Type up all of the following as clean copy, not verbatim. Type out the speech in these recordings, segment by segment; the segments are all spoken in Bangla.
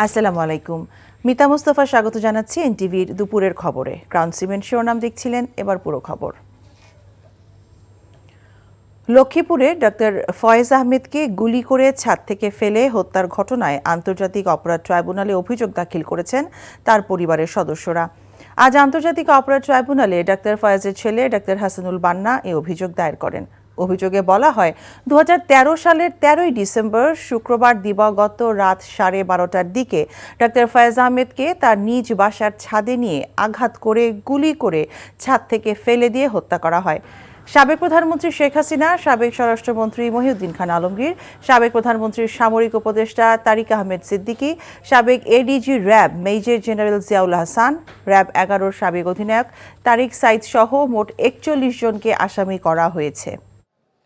আসসালামু আলাইকুম। মিতা মুস্তফা স্বাগত জানাচ্ছি এনটিভির দুপুরের খবরে। ক্রাউন সিমেন্ট শিরোনাম দেখছিলেন, এবার পুরো খবর। লক্ষ্মীপুরে ডক্টর ফয়েজ আহমেদকে গুলি করে ছাদ থেকে ফেলে হত্যার ঘটনায় আন্তর্জাতিক অপরাধ ট্রাইব্যুনালে অভিযোগ দাখিল করেছেন তার পরিবারের সদস্যরা। আজ আন্তর্জাতিক অপরাধ ট্রাইব্যুনালে ডক্টর ফয়েজের ছেলে ডক্টর হাসানুল বান্না এই অভিযোগ দায়ের করেন। অভিযোগে বলা হয়, 2013 সালের 13ই ডিসেম্বর শুক্রবার দিবাগত রাত 12:30টার দিকে ডক্টর ফয়েজ আহমেদকে তার নিজ বাসার ছাদে নিয়ে আঘাত করে গুলি করে ছাদ থেকে ফেলে দিয়ে হত্যা করা হয়। সাবেক প্রধানমন্ত্রী শেখ হাসিনা, সাবেক স্বরাষ্ট্রমন্ত্রী মহিউদ্দিন খান আলমগীর, সাবেক প্রধানমন্ত্রীর সামরিক উপদেষ্টা তারিক আহমেদ সিদ্দিকী, সাবেক ADG RAB major general Ziaul Hasan, RAB 11-র সাবেক অধিনায়ক তারিক সাইদ সহ মোট 41 জনকে আসামি করা হয়েছে।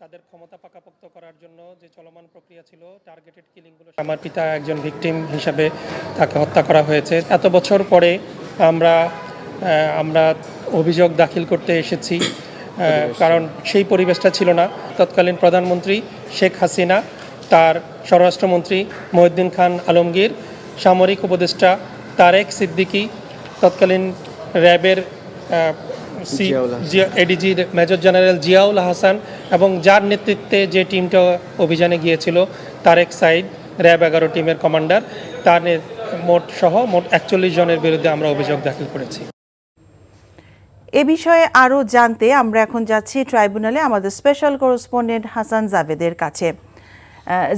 তাদের ক্ষমতা পাকাপোক্ত করার জন্য যে চলমান প্রক্রিয়া ছিল, টার্গেটেড কিলিংগুলো, আমার পিতা একজন ভিকটিম হিসাবে তাকে হত্যা করা হয়েছে। এত বছর পরে আমরা অভিযোগ দাখিল করতে এসেছি, কারণ সেই পরিবেশটা ছিল না। তৎকালীন প্রধানমন্ত্রী শেখ হাসিনা, তার স্বরাষ্ট্রমন্ত্রী মহিউদ্দিন খান আলমগীর, সামরিক উপদেষ্টা তারেক সিদ্দিকী, তৎকালীন র্যাবের ADG major general Ziaul Hasan এবং যার নেতৃত্বে যে টিমটা অভিযানে গিয়েছিল তারেক সাইদ, র্যাব 11 টিমের কমান্ডার, তার মোট 41 জনের বিরুদ্ধে আমরা অভিযোগ দাখিল করেছি। এ বিষয়ে আরও জানতে আমরা এখন যাচ্ছি ট্রাইব্যুনালে আমাদের স্পেশাল করেসপন্ডেন্ট হাসান জাভেদের কাছে।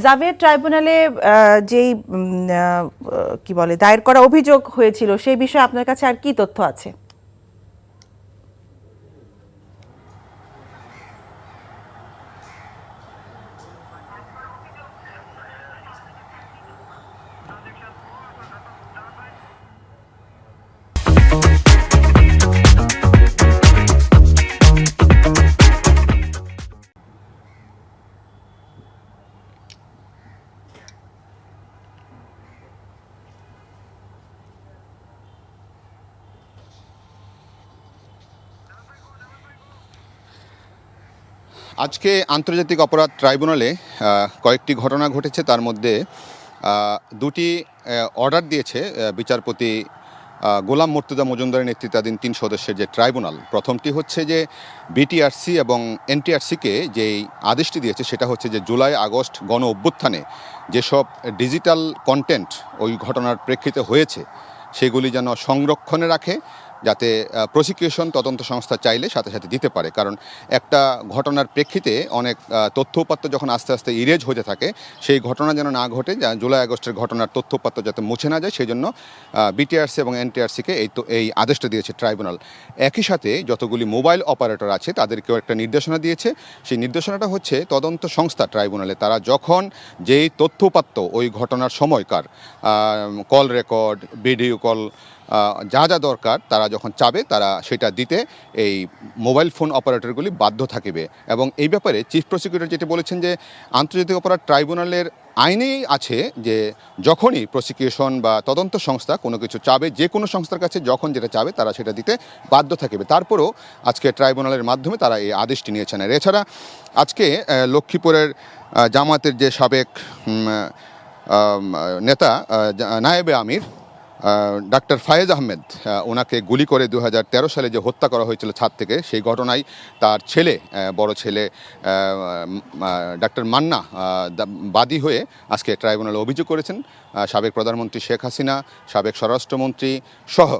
জাভেদ, ট্রাইব্যুনালে যেই দায়ের করা অভিযোগ হয়েছিল সেই বিষয়ে আপনার কাছে আর কি তথ্য আছে? আজকে আন্তর্জাতিক অপরাধ ট্রাইব্যুনালে কয়েকটি ঘটনা ঘটেছে। তার মধ্যে দুটি অর্ডার দিয়েছে বিচারপতি গোলাম মুর্তজা মজুমদারের নেতৃত্বাধীন 3 সদস্যের যে ট্রাইব্যুনাল। প্রথমটি হচ্ছে যে বিটিআরসি এবং এনটিআরসিকে যেই আদেশটি দিয়েছে সেটা হচ্ছে যে জুলাই আগস্ট গণ অভ্যুত্থানে যেসব ডিজিটাল কন্টেন্ট ওই ঘটনার প্রেক্ষিতে হয়েছে সেগুলি যেন সংরক্ষণে রাখে, যাতে প্রসিকিউশন তদন্ত সংস্থা চাইলে সাথে সাথে দিতে পারে। কারণ একটা ঘটনার প্রেক্ষিতে অনেক তথ্য-উপাত্ত যখন আস্তে আস্তে ইরেজ হতে থাকে, সেই ঘটনা যেন না ঘটে, জুলাই আগস্টের ঘটনার তথ্য-উপাত্ত যাতে মুছে না যায়, সেই জন্য বিটিআরসি এবং এনটিআরসিকে এই আদেশটা দিয়েছে ট্রাইব্যুনাল। একই সাথে যতগুলি মোবাইল অপারেটর আছে তাদেরকেও একটা নির্দেশনা দিয়েছে। সেই নির্দেশনাটা হচ্ছে তদন্ত সংস্থা ট্রাইব্যুনালে তারা যখন যেই তথ্য-উপাত্ত ওই ঘটনার সময়কার কল রেকর্ড, ভিডিও কল, যা যা দরকার তারা যখন চাবে তারা সেটা দিতে এই মোবাইল ফোন অপারেটরগুলি বাধ্য থাকিবে। এবং এই ব্যাপারে চিফ প্রসিকিউটর যেটি বলেছেন যে আন্তর্জাতিক অপরাধ ট্রাইব্যুনালের আইনেই আছে যে যখনই প্রসিকিউশন বা তদন্ত সংস্থা কোনো কিছু চাবে, যে কোনো সংস্থার কাছে যখন যেটা চাবে তারা সেটা দিতে বাধ্য থাকিবে। তারপরেও আজকে ট্রাইব্যুনালের মাধ্যমে তারা এই আদেশটি নিয়েছেন। আর এছাড়া আজকে লক্ষ্মীপুরের জামায়াতের যে সাবেক নেতা নায়েবে আমির ডাক্তার ফয়েজ আহমেদ, ওনাকে গুলি করে 2013 সালে যে হত্যা করা হয়েছিল ছাদ থেকে, সেই ঘটনায় তার ছেলে, বড় ছেলে ডাক্তার মান্না বাদী হয়ে আজকে ট্রাইব্যুনালে অভিযোগ করেছেন। সাবেক প্রধানমন্ত্রী শেখ হাসিনা, সাবেক স্বরাষ্ট্রমন্ত্রী সহ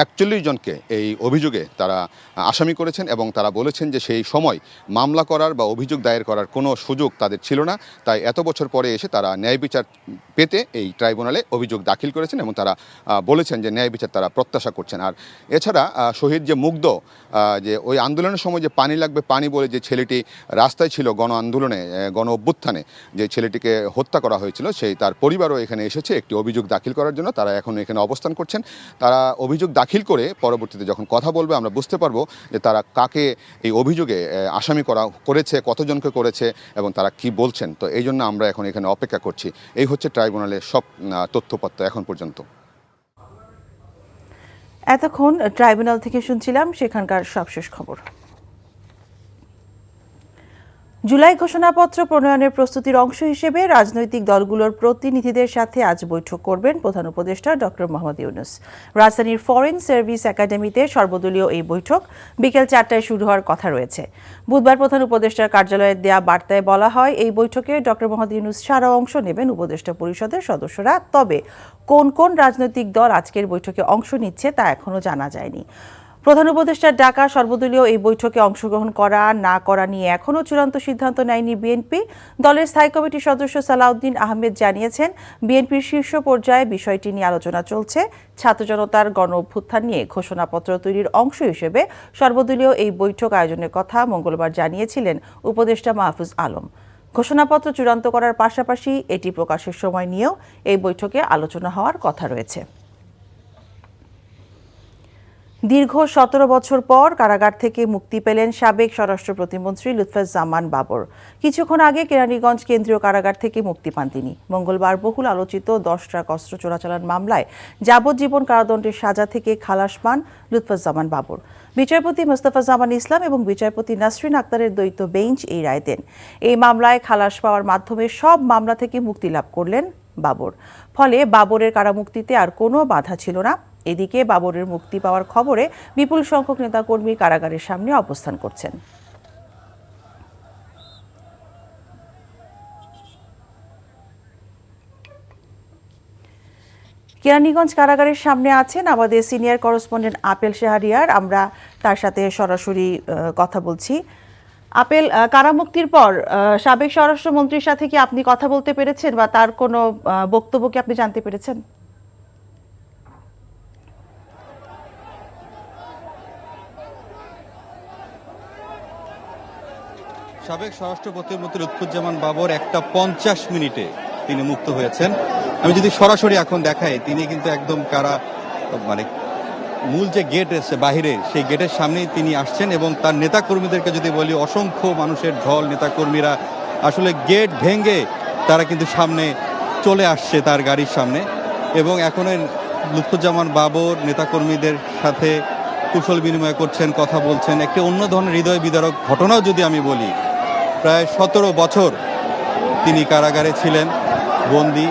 41 জনকে এই অভিযোগে তারা আসামি করেছেন এবং তারা বলেছেন যে সেই সময় মামলা করার বা অভিযোগ দায়ের করার কোনো সুযোগ তাদের ছিল না। তাই এত বছর পরে এসে তারা ন্যায় বিচার পেতে এই ট্রাইব্যুনালে অভিযোগ দাখিল করেছেন এবং তারা বলেছেন যে ন্যায় বিচার তারা প্রত্যাশা করছেন। আর এছাড়া শহীদ যে মুগ্ধ, যে ওই আন্দোলনের সময় যে পানি লাগবে পানি বলে যে ছেলেটি রাস্তায় ছিল গণ আন্দোলনে, গণ অভ্যুত্থানে যে ছেলেটিকে হত্যা করা হয়েছিল, সেই তার পরিবারও এখানে এসেছে একটি অভিযোগ দাখিল করার জন্য। তারা এখন এখানে অবস্থান করছেন। তারা অভিযোগ দাখিল করে পরবর্তীতে যখন কথা বলবে আমরা বুঝতে পারবো যে তারা কাকে এই অভিযোগে আসামি করেছে, কতজনকে করেছে এবং তারা কি বলছেন। তো এই জন্য আমরা এখন এখানে অপেক্ষা করছি। এই হচ্ছে ট্রাইব্যুনালের সব তথ্যপত্র এখন পর্যন্ত। এতক্ষণ ট্রাইব্যুনাল থেকে শুনছিলাম সেখানকার সবশেষ খবর। জুলাই ঘোষণাপত্র প্রণয়নের প্রস্তুতির অংশ হিসেবে রাজনৈতিক দলগুলোর প্রতিনিধিদের সাথে আজ বৈঠক করবেন প্রধান উপদেষ্টা ডক্টর মোহাম্মদ ইউনূস। রাজধানীর ফরেন সার্ভিস একাডেমিতে সর্বদলীয় এই বৈঠক বিকেল 4টায় শুরু হওয়ার কথা রয়েছে। বুধবার প্রধান উপদেষ্টার কার্যালয়ে দেয়া বার্তায় বলা হয়, এই বৈঠকে ডক্টর মোহাম্মদ ইউনূস ছাড়াও অংশ নেবেন উপদেষ্টা পরিষদের সদস্যরা। তবে কোন কোন রাজনৈতিক দল আজকের বৈঠকে অংশ নিচ্ছে তা এখনো জানা যায়নি। প্রধান উপদেষ্টার ডাকা সর্বদলীয় এই বৈঠকে অংশগ্রহণ করা না করা নিয়ে এখনও চূড়ান্ত সিদ্ধান্ত নেয়নি বিএনপি। দলের স্থায়ী কমিটির সদস্য সালাউদ্দিন আহমেদ জানিয়েছেন, বিএনপির শীর্ষ পর্যায়ে বিষয়টি নিয়ে আলোচনা চলছে। ছাত্র জনতার গণ অভ্যুত্থান নিয়ে ঘোষণাপত্র তৈরির অংশ হিসেবে সর্বদলীয় এই বৈঠক আয়োজনের কথা মঙ্গলবার জানিয়েছিলেন উপদেষ্টা মাহফুজ আলম। ঘোষণাপত্র চূড়ান্ত করার পাশাপাশি এটি প্রকাশের সময় নিয়েও এই বৈঠকে আলোচনা হওয়ার কথা রয়েছে। দীর্ঘ 17 বছর পর কারাগার থেকে মুক্তি পেলেন সাবেক স্বরাষ্ট্র প্রতিমন্ত্রী লুৎফুজ্জামান বাবর। কিছুক্ষণ আগে কেরানীগঞ্জ কেন্দ্রীয় কারাগার থেকে মুক্তি পান তিনি। মঙ্গলবার বহুল আলোচিত 10 ট্রাক অস্ত্র চোরাচালান মামলায় যাবজ্জীবন কারাদণ্ডের সাজা থেকে খালাস পান লুৎফুজ্জামান বাবর। বিচারপতি মোস্তফা জামান ইসলাম এবং বিচারপতি নাসরিন আক্তারের দ্বৈত বেঞ্চ এই রায় দেন। এই মামলায় খালাস পাওয়ার মাধ্যমে সব মামলা থেকে মুক্তি লাভ করলেন বাবর। ফলে বাবরের কারামুক্তিতে আর কোনো বাধা ছিল না। এদিকে বাবরের মুক্তি পাওয়ার খবরে বিপুল সংখ্যক নেতাকর্মী কারাগারের সামনে অবস্থান করছেন। কেরানীগঞ্জ কারাগারের সামনে আছেন আমাদের সিনিয়র করেসপন্ডেন্ট আপেল শাহরিয়ার। আমরা তার সাথে সরাসরি কথা বলছি। আপেল, কারামুক্তির পর সাবেক স্বরাষ্ট্রমন্ত্রীর সাথে কি আপনি কথা বলতে পেরেছেন বা তার কোনো বক্তব্য কি আপনি জানতে পেরেছেন? সাবেক স্বরাষ্ট্র প্রতিমন্ত্রী লুৎফুজ্জামান বাবর 1টা 50 মিনিটে তিনি মুক্ত হয়েছেন। আমি যদি সরাসরি এখন দেখাই, তিনি কিন্তু একদম মানে মূল যে গেট এসে বাহিরে, সেই গেটের সামনেই তিনি আসছেন এবং তার নেতাকর্মীদেরকে যদি বলি, অসংখ্য মানুষের ঢল, নেতাকর্মীরা আসলে গেট ভেঙে তারা কিন্তু সামনে চলে আসছে তার গাড়ির সামনে এবং এখন লুৎফুজ্জামান বাবর নেতাকর্মীদের সাথে কুশল বিনিময় করছেন, কথা বলছেন। একটি অন্য ধরনের হৃদয় বিদারক ঘটনাও যদি আমি বলি, প্রায় 17 বছর তিনি কারাগারে ছিলেন বন্দী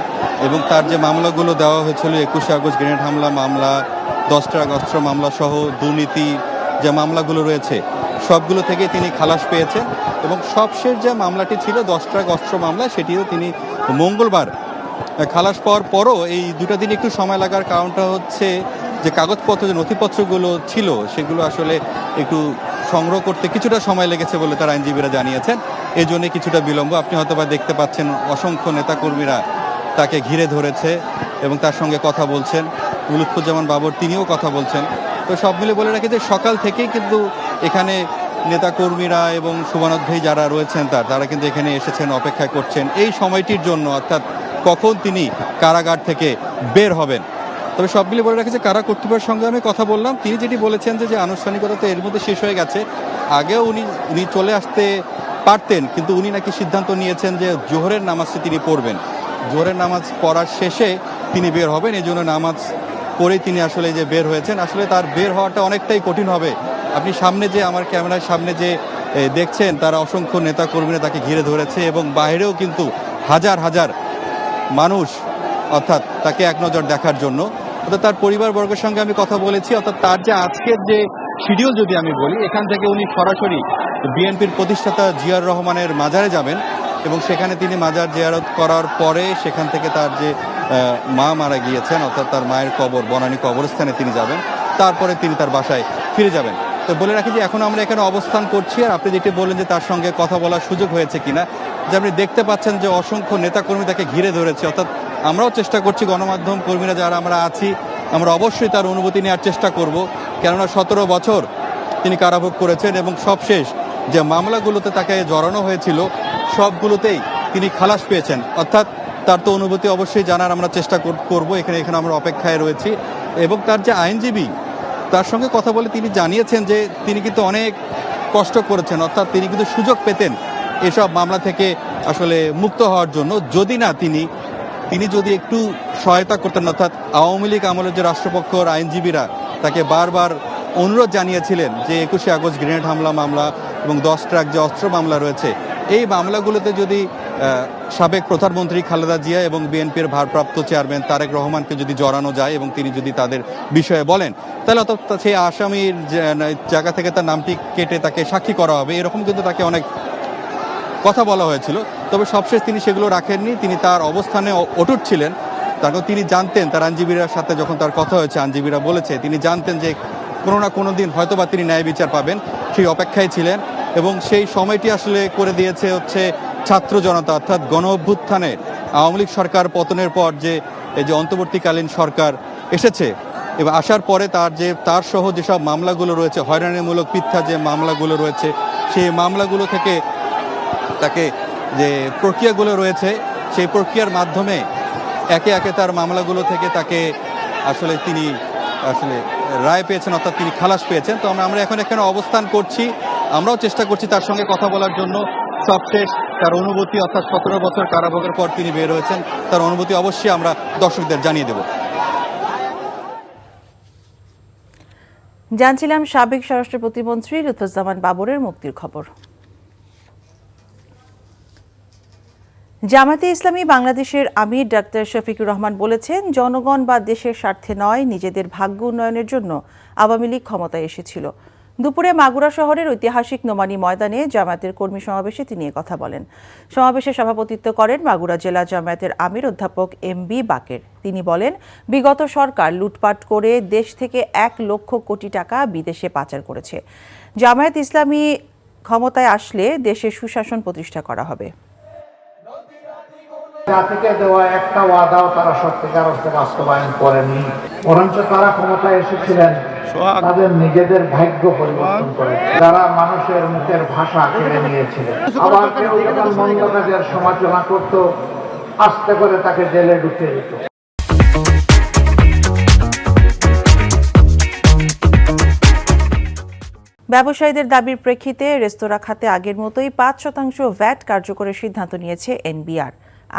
এবং তার যে মামলাগুলো দেওয়া হয়েছিল, 21শে আগস্ট গ্রেনেড হামলা মামলা, 10 ট্রাক অস্ত্র মামলা সহ দুর্নীতি যে মামলাগুলো রয়েছে, সবগুলো থেকে তিনি খালাস পেয়েছেন এবং সবশেষ যে মামলাটি ছিল 10 ট্রাক অস্ত্র মামলা, সেটিও তিনি মঙ্গলবার খালাস পাওয়ার পরও এই 2টা দিন একটু সময় লাগার কারণটা হচ্ছে যে কাগজপত্র, যে নথিপত্রগুলো ছিল সেগুলো আসলে একটু সংগ্রহ করতে কিছুটা সময় লেগেছে বলে তার আইনজীবীরা জানিয়েছেন। এই জন্য কিছুটা বিলম্ব। আপনি হয়তো বা দেখতে পাচ্ছেন অসংখ্য নেতাকর্মীরা তাকে ঘিরে ধরেছে এবং তার সঙ্গে কথা বলছেন। লুৎফুজ্জামান বাবর তিনিও কথা বলছেন। তো সব মিলে বলে রাখি যে সকাল থেকেই কিন্তু এখানে নেতাকর্মীরা এবং শুভানুধ্যায়ী যারা রয়েছেন তারা কিন্তু এখানে এসেছেন, অপেক্ষা করছেন এই সময়টির জন্য, অর্থাৎ কখন তিনি কারাগার থেকে বের হবেন। তবে সব মিলে বলে রাখি যে কারা কর্তৃপক্ষের সঙ্গে আমি কথা বললাম, তিনি যেটি বলেছেন যে আনুষ্ঠানিকতা তো এর মধ্যে শেষ হয়ে গেছে। আগেও উনি চলে আসতে পারতেন, কিন্তু উনি নাকি সিদ্ধান্ত নিয়েছেন যে জোহরের নামাজটি তিনি পড়বেন, জোহরের নামাজ পড়ার শেষে তিনি বের হবেন। এই জন্য নামাজ পড়েই তিনি আসলে যে বের হয়েছেন। আসলে তার বের হওয়াটা অনেকটাই কঠিন হবে। আপনি সামনে যে আমার ক্যামেরার সামনে যে দেখছেন, তারা অসংখ্য নেতাকর্মীরা তাকে ঘিরে ধরেছে এবং বাইরেও কিন্তু হাজার হাজার মানুষ অর্থাৎ তাকে এক নজর দেখার জন্য। অর্থাৎ তার পরিবারবর্গের সঙ্গে আমি কথা বলেছি। অর্থাৎ তার যে আজকের যে শিডিউল যদি আমি বলি, এখান থেকে উনি সরাসরি বিএনপির প্রতিষ্ঠাতা জিয়াউর রহমানের মাজারে যাবেন এবং সেখানে তিনি মাজার জিয়ারত করার পরে সেখান থেকে তার যে মা মারা গিয়েছেন, অর্থাৎ তার মায়ের কবর বনানী কবরস্থানে তিনি যাবেন, তারপরে তিনি তার বাসায় ফিরে যাবেন। তো বলে রাখি যে এখন আমরা এখানে অবস্থান করছি। আর আপনি যেটি বললেন যে তার সঙ্গে কথা বলার সুযোগ হয়েছে কিনা, যে আপনি দেখতে পাচ্ছেন যে অসংখ্য নেতাকর্মী তাকে ঘিরে ধরেছে। অর্থাৎ আমরাও চেষ্টা করছি, গণমাধ্যম কর্মীরা যারা আমরা আছি, আমরা অবশ্যই তার অনুভূতি নেওয়ার চেষ্টা করব। কেননা 17 বছর তিনি কারাভোগ করেছেন এবং সবশেষ যে মামলাগুলোতে তাকে জড়ানো হয়েছিল সবগুলোতেই তিনি খালাস পেয়েছেন। অর্থাৎ তার তো অনুভূতি অবশ্যই জানার আমরা চেষ্টা করব। এখানে আমরা অপেক্ষায় রয়েছি এবং তার যে আইনজীবী, তার সঙ্গে কথা বলে তিনি জানিয়েছেন যে তিনি কিন্তু অনেক কষ্ট করেছেন। অর্থাৎ তিনি কিন্তু সুযোগ পেতেন এসব মামলা থেকে আসলে মুক্ত হওয়ার জন্য, যদি না তিনি যদি একটু সহায়তা করতেন। অর্থাৎ আওয়ামী লীগ আমলের যে রাষ্ট্রপক্ষের আইনজীবীরা তাকে বারবার অনুরোধ জানিয়েছিলেন যে 21শে আগস্ট গ্রেনেড হামলা মামলা এবং 10 ট্রাক যে অস্ত্র মামলা রয়েছে, এই মামলাগুলোতে যদি সাবেক প্রধানমন্ত্রী খালেদা জিয়া এবং বিএনপির ভারপ্রাপ্ত চেয়ারম্যান তারেক রহমানকে যদি জড়ানো যায় এবং তিনি যদি তাদের বিষয়ে বলেন, তাহলে অত সেই আসামির জায়গা থেকে তার নামটি কেটে তাকে সাক্ষী করা হবে, এরকম কিন্তু তাকে অনেক কথা বলা হয়েছিল। তবে সবশেষ তিনি সেগুলো রাখেননি, তিনি তার অবস্থানে অটুট ছিলেন। তারপর তিনি জানতেন, তার আইনজীবীর সাথে যখন তার কথা হয়েছে, আইনজীবীরা বলেছে তিনি জানতেন যে কোনো না কোনো দিন হয়তোবা তিনি ন্যায় বিচার পাবেন, সেই অপেক্ষায় ছিলেন। এবং সেই সময়টি আসলে করে দিয়েছে হচ্ছে ছাত্র জনতা, অর্থাৎ গণ অভ্যুত্থানে আওয়ামী লীগ সরকার পতনের পর যে এই যে অন্তর্বর্তীকালীন সরকার এসেছে এবং আসার পরে তার সহ যেসব মামলাগুলো রয়েছে, হয়রানিমূলক মিথ্যা যে মামলাগুলো রয়েছে, সেই মামলাগুলো থেকে তাকে যে প্রক্রিয়াগুলো রয়েছে, সেই প্রক্রিয়ার মাধ্যমে একে একে তার মামলাগুলো থেকে তাকে তিনি রায় পেয়েছেন, অর্থাৎ তিনি খালাস পেয়েছেন। তো আমরা এখন এখানে অবস্থান করছি, আমরাও চেষ্টা করছি তার সঙ্গে কথা বলার জন্য। সবশেষ তার অনুভূতি, অর্থাৎ 17 বছর কারাভোগের পর তিনি বের হয়েছেন, তার অনুভূতি অবশ্যই আমরা দর্শকদের জানিয়ে দেব। জানছিলাম সাবেক স্বরাষ্ট্র প্রতিমন্ত্রী লুৎফুজ্জামান বাবরের মুক্তির খবর। জামায়াতে ইসলামী বাংলাদেশের আমির ডাক্তার শফিকুর রহমান বলেছেন, জনগণ বা দেশের স্বার্থে নয়, নিজেদের ভাগ্য উন্নয়নের জন্য আওয়ামী লীগ ক্ষমতায় এসেছিল। দুপুরে মাগুরা শহরের ঐতিহাসিক নোমানী ময়দানে জামায়াতের কর্মী সমাবেশে তিনি কথা বলেন। সমাবেশে সভাপতিত্ব করেন মাগুরা জেলা জামায়াতের আমির অধ্যাপক MB বাকের। তিনি বলেন, বিগত সরকার লুটপাট করে দেশ থেকে 1 লক্ষ কোটি টাকা বিদেশে পাচার করেছে। জামায়াত ইসলামী ক্ষমতায় আসলে দেশে সুশাসন প্রতিষ্ঠা করা হবে। জাতিকে দেওয়া একটা ওয়াদাও তারা সত্যিকার অর্থে বাস্তবায়ন করেনি, বরঞ্চ তারা ক্ষমতায় এসেছিলেন তাদের নিজেদের ভাগ্য পরিবর্তন করে, যারা মানুষের মুখের ভাষা কেড়ে নিয়েছিলেন। আবার কেউ যখন মন্দ কাজের সমালোচনা করত, আস্তে করে তাকে জেলে ঢুকিয়ে দিত। ব্যবসায়ীদের দাবির প্রেক্ষিতে রেস্তোরাঁ খাতে আগের মতোই 5% ভ্যাট কার্যকরের সিদ্ধান্ত নিয়েছে এনবিআর।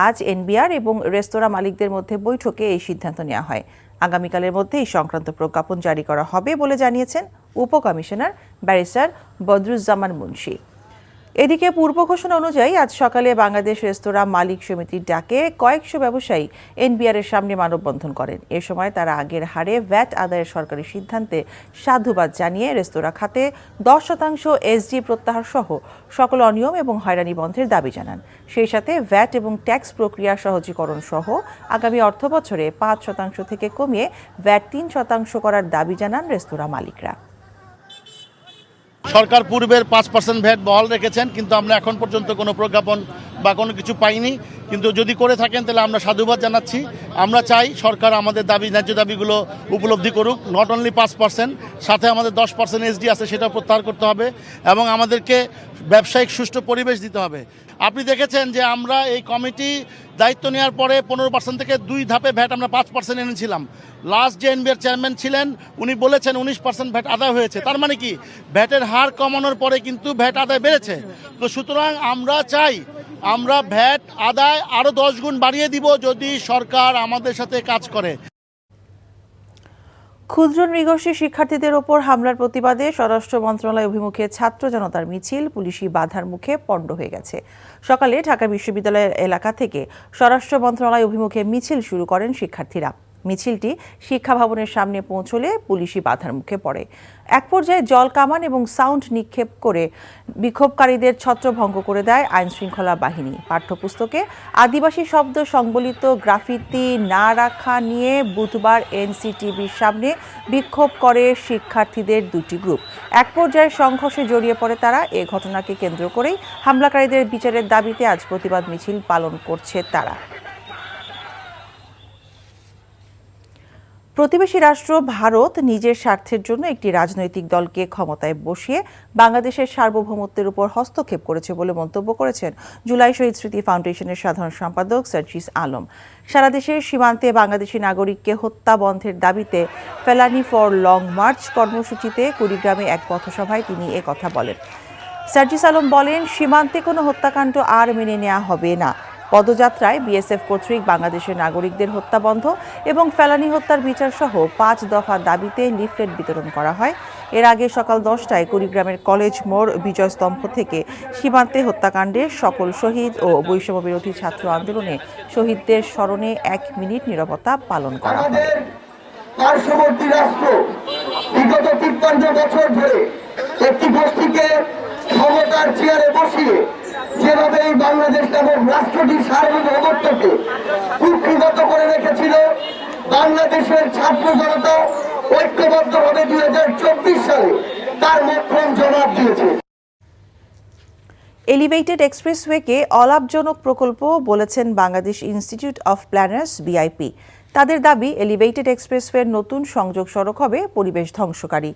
আজ এনবিআর এবং রেস্তোরাঁ মালিকদের মধ্যে বৈঠকে এই সিদ্ধান্ত নেওয়া হয়। আগামীকালের মধ্যে এই সংক্রান্ত প্রজ্ঞাপন জারি করা হবে বলে জানিয়েছেন উপকমিশনার ব্যারিস্টার বদরুজ্জামান মুন্সি। এদিকে পূর্ব ঘোষণা অনুযায়ী আজ সকালে বাংলাদেশ রেস্তোরাঁ মালিক সমিতির ডাকে কয়েকশো ব্যবসায়ী এনবিআরের সামনে মানববন্ধন করেন। এ সময় তারা আগের হারে ভ্যাট আদায়ের সরকারি সিদ্ধান্তে সাধুবাদ জানিয়ে রেস্তোরাঁ খাতে 10% এসডি প্রত্যাহার সহ সকল অনিয়ম এবং হয়রানি বন্ধের দাবি জানান। সেই সাথে ভ্যাট এবং ট্যাক্স প্রক্রিয়া সহজীকরণ সহ আগামী অর্থবছরে 5% থেকে কমিয়ে ভ্যাট 3% করার দাবি জানান রেস্তোরাঁ মালিকরা। সরকার পূর্বের 5% ভ্যাট বহাল রেখেছেন, কিন্তু আমরা এখন পর্যন্ত কোনো প্রজ্ঞাপন বা কোনো কিছু পাইনি। কিন্তু যদি করে থাকেন তাহলে আমরা সাধুবাদ জানাচ্ছি। আমরা চাই সরকার আমাদের দাবি, ন্যায্য দাবিগুলো উপলব্ধি করুক। নট অনলি 5%, সাথে আমাদের 10% এসডি আছে, সেটা প্রত্যাহার করতে হবে এবং আমাদেরকে ব্যবসায়িক সুষ্ঠু পরিবেশ দিতে হবে। আপনি দেখেছেন যে আমরা এই কমিটি দায়িত্ব নেওয়ার পরে 15% থেকে 2 ধাপে ভ্যাট আমরা 5% এনেছিলাম। লাস্ট যে এনবিআর চেয়ারম্যান ছিলেন উনি বলেছেন 19% ভ্যাট আদায় হয়েছে। তার মানে কি, ভ্যাটের হার কমানোর পরে কিন্তু ভ্যাট আদায় বেড়েছে। তো সুতরাং আমরা চাই আমরা ভ্যাট আদায় আরও 10 গুণ বাড়িয়ে দিব যদি সরকার আমাদের সাথে কাজ করে। ক্ষুদ্র নৃগোষ্ঠী শিক্ষার্থীদের ওপর হামলার প্রতিবাদে স্বরাষ্ট্র মন্ত্রণালয় অভিমুখে ছাত্র জনতার মিছিল পুলিশি বাধার মুখে পণ্ড হয়ে গেছে। সকালে ঢাকা বিশ্ববিদ্যালয়ের এলাকা থেকে স্বরাষ্ট্র মন্ত্রণালয় অভিমুখে মিছিল শুরু করেন শিক্ষার্থীরা। মিছিলটি শিক্ষা ভবনের সামনে পৌঁছলে পুলিশি বাধার মুখে পড়ে। এক পর্যায়ে জল কামান এবং সাউন্ড নিক্ষেপ করে বিক্ষোভকারীদের ছত্রভঙ্গ করে দেয় আইনশৃঙ্খলা বাহিনী। পাঠ্যপুস্তকে আদিবাসী শব্দ সংবলিত গ্রাফিতি না রাখা নিয়ে বুধবার এনসিটিভির সামনে বিক্ষোভ করে শিক্ষার্থীদের 2টি গ্রুপ। এক পর্যায়ে সংঘর্ষে জড়িয়ে পড়ে তারা। এ ঘটনাকে কেন্দ্র করেই হামলাকারীদের বিচারের দাবিতে আজ প্রতিবাদ মিছিল পালন করছে তারা। প্রতিবেশী রাষ্ট্র ভারত নিজের স্বার্থের জন্য একটি রাজনৈতিক দলকে ক্ষমতায় বসিয়ে বাংলাদেশের সার্বভৌমত্বের উপর হস্তক্ষেপ করেছে বলে মন্তব্য করেছেন জুলাই শহীদ স্মৃতি ফাউন্ডেশনের সাধারণ সম্পাদক সার্জিস আলম। সারা দেশের সীমান্তে বাংলাদেশি নাগরিককে হত্যা বন্ধের দাবিতে ফেলানি ফর লং মার্চ কর্মসূচিতে কুড়িগ্রামে এক পথসভায় তিনি কথা বলেন। সার্জিস আলম বলেন, সীমান্তে কোনো হত্যাকাণ্ড আর মেনে নেওয়া হবে না। পদযাত্রায় বিএসএফ কর্তৃক বাংলাদেশের নাগরিকদের হত্যা বন্ধ এবং ফেলানী হত্যার বিচার সহ ৫ দফা দাবিতে লিফলেট বিতরণ করা হয়। এর আগে সকাল 10টায় কুড়িগ্রামের কলেজ মোড় বিজয়স্তম্ভ থেকে সীমান্তে হত্যাকাণ্ডের সকল শহীদ ও বৈষম্য বিরোধী ছাত্র আন্দোলনে শহীদদের স্মরণে 1 মিনিট নীরবতা পালন করা হয়। পার্শ্ববর্তী রাষ্ট্র বিগত ৫৩ বছর ধরে একটি গোষ্ঠীকে ক্ষমতার চেয়ারে বসিয়ে যেভাবে এই বাংলাদেশ নামক রাষ্ট্রটির সার্বভৌমত্বকে কুক্ষিগত করে রেখেছিল, বাংলাদেশের ছাত্র জনতা ঐক্যবদ্ধভাবে ২০২৪ সালে তার মোক্ষম জবাব দিয়েছে। এলিভেটেড এক্সপ্রেসওয়েকে অলাভজনক প্রকল্প বলেছেন Bangladesh institute of planners VIP. তাদের দাবি, এলিভেটেড এক্সপ্রেসওয়ের নতুন সংযোগ সড়ক হবে পরিবেশ ধ্বংসকারী।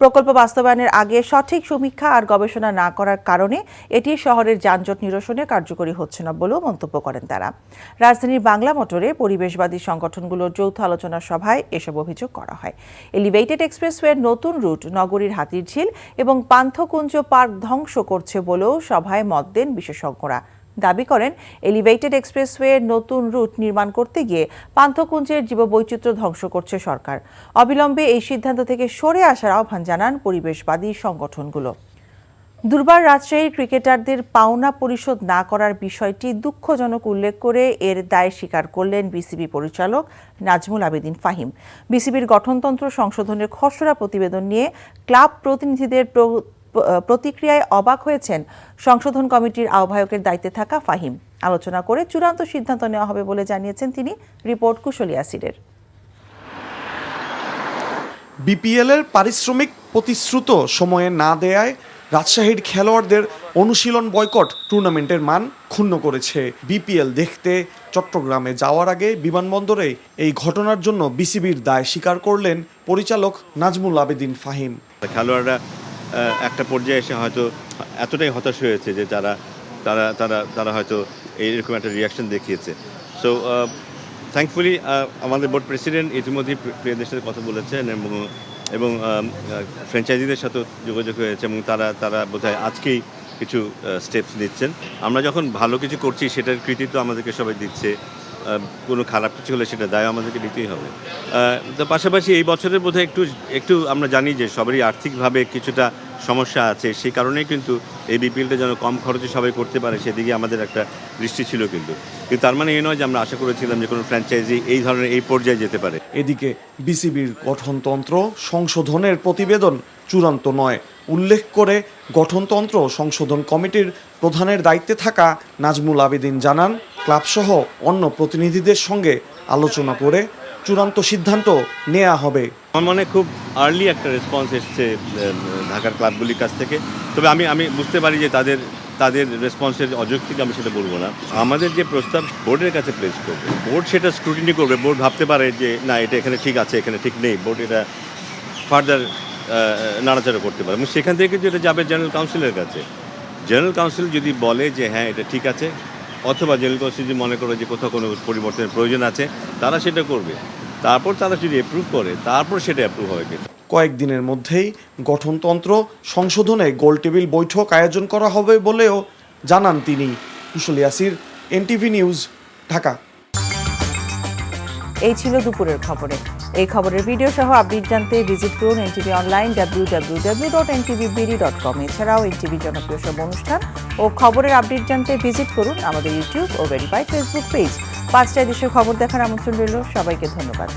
প্রকল্প বাস্তবায়নের আগে সঠিক সমীক্ষা আর গবেষণা না করার কারণে এটি শহরের যানজট নিরসনে কার্যকরী হচ্ছে না বলেও মন্তব্য করেন তারা। রাজধানীর বাংলা মোটরে পরিবেশবাদী সংগঠনগুলোর যৌথ আলোচনা সভায় এসব অভিযোগ করা হয়। এলিভেটেড এক্সপ্রেসওয়ের নতুন রুট নগরীর হাতিরঝিল এবং পান্থকুঞ্জ পার্ক ধ্বংস করছে বলেও সভায় মত দেন বিশেষজ্ঞরা। দাবি করেন, এলিভেটেড এক্সপ্রেসওয়ের নতুন রুট নির্মাণ করতে গিয়ে পান্থকুঞ্জের জীববৈচিত্র্য ধ্বংস করছে সরকার। অবিলম্বে এই সিদ্ধান্ত থেকে সরে আসার আহ্বান জানান পরিবেশবাদী সংগঠনগুলো। দুর্বার রাজশাহীর ক্রিকেটারদের পাওনা পরিশোধ না করার বিষয়টি দুঃখজনক উল্লেখ করে এর দায় স্বীকার করলেন বিসিবি পরিচালক নাজমুল আবেদিন ফাহিম। বিসিবির গঠনতন্ত্র সংশোধনের খসড়া প্রতিবেদন নিয়ে ক্লাব প্রতিনিধিদের প্রতিক্রিয়ায় অবাক হয়েছেন সংশোধন কমিটির আহ্বায়কের দায়িত্বে থাকা ফাহিম। আলোচনা করে চূড়ান্ত সিদ্ধান্ত নেওয়া হবে বলে জানিয়েছেন তিনি। রিপোর্ট কুশলী আসিরের। বিপিএল-এর পারিশ্রমিক প্রতিশ্রুত সময়ে না দেয়ায় রাজশাহীর খেলোয়াড়দের অনুশীলন বয়কট টুর্নামেন্টের মান ক্ষুণ্ণ করেছে। বিপিএল দেখতে চট্টগ্রামে যাওয়ার আগে বিমানবন্দরে এই ঘটনার জন্য বিসিবির দায় স্বীকার করলেন পরিচালক নাজমুল আবেদিন ফাহিম। খেলোয়াড়রা একটা পর্যায়ে এসে হয়তো এতটাই হতাশ হয়েছে যে তারা তারা তারা তারা হয়তো এইরকম একটা রিয়াকশন দেখিয়েছে। সো থ্যাঙ্কফুলি আমাদের বোর্ড প্রেসিডেন্ট ইতিমধ্যেই প্লেয়ারদের সাথে কথা বলেছেন এবং ফ্র্যাঞ্চাইজিদের সাথেও যোগাযোগ হয়েছে এবং তারা বোধহয় আজকেই কিছু স্টেপস নিচ্ছেন। আমরা যখন ভালো কিছু করছি সেটার কৃতিত্ব আমাদেরকে সবাই দিচ্ছে, কোনো খারাপ কিছু হলে সেটা দায় আমাদেরকে দিতেই হবে। তো পাশাপাশি এই বছরের বোধহয় একটু আমরা জানি যে সবারই আর্থিকভাবে কিছুটা সমস্যা আছে, সেই কারণেই কিন্তু এই বিপিএলটা যেন কম খরচে সবাই করতে পারে সেদিকে আমাদের একটা দৃষ্টি ছিল। কিন্তু তার মানে এই নয় যে আমরা আশা করেছিলাম যে কোনো ফ্র্যাঞ্চাইজি এই ধরনের এই পর্যায়ে যেতে পারে। এদিকে বিসিবির গঠনতন্ত্র সংশোধনের প্রতিবেদন চূড়ান্ত নয় উল্লেখ করে গঠনতন্ত্র সংশোধন কমিটির প্রধানের দায়িত্বে থাকা নাজমুল আবেদিন জানান, ক্লাবসহ অন্য প্রতিনিধিদের সঙ্গে আলোচনা করে চূড়ান্ত সিদ্ধান্ত নেওয়া হবে। আমার মনে খুব আর্লি একটা রেসপন্স এসছে ঢাকার ক্লাবগুলির কাছ থেকে। তবে আমি বুঝতে পারি যে তাদের রেসপন্সের অযৌক্তিক আমি সেটা বলবো না। আমাদের যে প্রস্তাব বোর্ডের কাছে প্লেস করবে, বোর্ড সেটা স্ক্রুটিনি করবে। বোর্ড ভাবতে পারে যে না, এটা এখানে ঠিক আছে, এখানে ঠিক নেই। বোর্ড এটা ফার্দার নাড়াচাড়া করতে পারে এবং সেখান থেকে যেটা যাবে জেনারেল কাউন্সিলের কাছে। জেনারেল কাউন্সিল যদি বলে যে হ্যাঁ এটা ঠিক আছে, অথবা জেনারেল কাউন্সিল যদি মনে করে যে কোথাও কোনো পরিবর্তনের প্রয়োজন আছে, তারা সেটা করবে। তারপর তারা যদি অ্যাপ্রুভ করে, তারপর সেটা অ্যাপ্রুভ হবে। কয়েকদিনের মধ্যেই গঠনতন্ত্র সংশোধনে গোলটেবিল বৈঠক আয়োজন করা হবে বলেও জানান তিনি। কুশলী আসির, এনটিভি নিউজ, ঢাকা। এই ছিল দুপুরের খবরে। এই খবরের ভিডিও সহ আপডেট জানতে ভিজিট করুন এনটিভি অনলাইন www.ntvbd.com। এছাড়াও এনটিভি জনপ্রিয় সব অনুষ্ঠান ও খবরের আপডেট জানতে ভিজিট করুন আমাদের ইউটিউব ও ভেরিফাইড ফেসবুক পেজ। 5টায় দেশের খবর দেখার আমন্ত্রণ রইল। সবাইকে ধন্যবাদ।